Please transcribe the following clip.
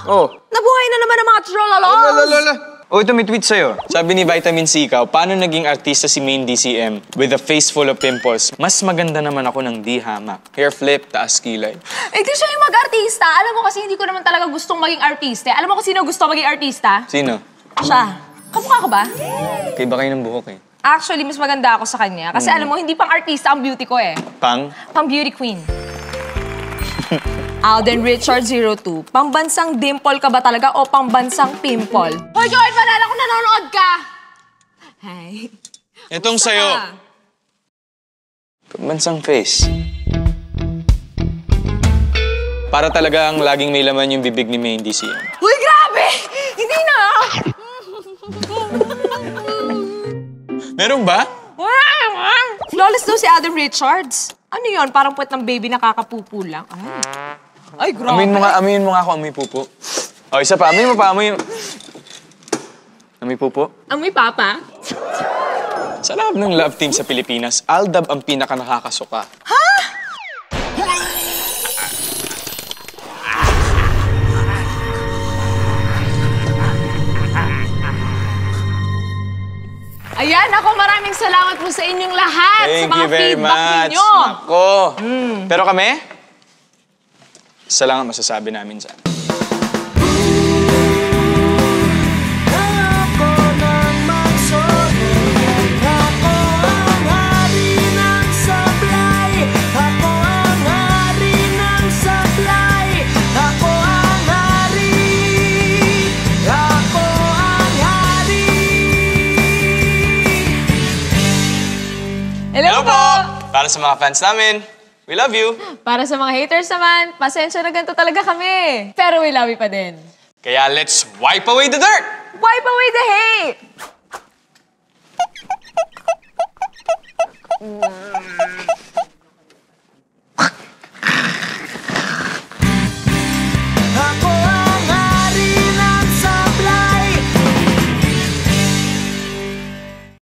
Oh. Nabuhay na naman ang mga trollolos! Lala. Oh, ito may tweet sa'yo. Sabi ni Vitamin C ikaw, paano naging artista si Main DCM with a face full of pimples? Mas maganda naman ako ng di hamak. Hair flip, taas kilay. Eh, di siya yung mag-artista. Alam mo kasi hindi ko naman talaga gustong maging artista. Alam mo kung sino gusto maging artista? Sino? Siya. Kamukha ko ba? Kaiba kayo ng buhok eh. Actually, mas maganda ako sa kanya. Kasi alam mo, hindi pang artista ang beauty ko eh. Pang? Pang beauty queen. Alden Richard 02, pambansang dimple ka ba talaga o pambansang pimple? Hoy, Joel, panala kung nanonood ka! Hi. Itong sa'yo. Pambansang face. Para talaga ang laging may laman yung bibig ni Main DCM. Uy, grabe! Hindi na! Meron ba? Flawless daw si Alden Richards. Ano yun? Parang puwet ng baby nakakapupo lang. Ay, grabe. Amuyin mo nga ako, amoy pupo. O, isa pa. Amoy mo pa, amoy. Amoy pupo. Amoy papa? Sa loob ng love team sa Pilipinas, Aldab ang pinaka nakakasuka. Ha? Ayan, ako maraming salamat po sa inyong lahat. Thank sa mga you very feedback much. ninyo. Nako. Pero kami, isa lang ang masasabi namin sa Hello po! Para sa mga fans namin, we love you. Para sa mga haters naman, pasensya na ganito talaga kami. Pero we love you pa din. Kaya let's wipe away the dirt! Wipe away the hate!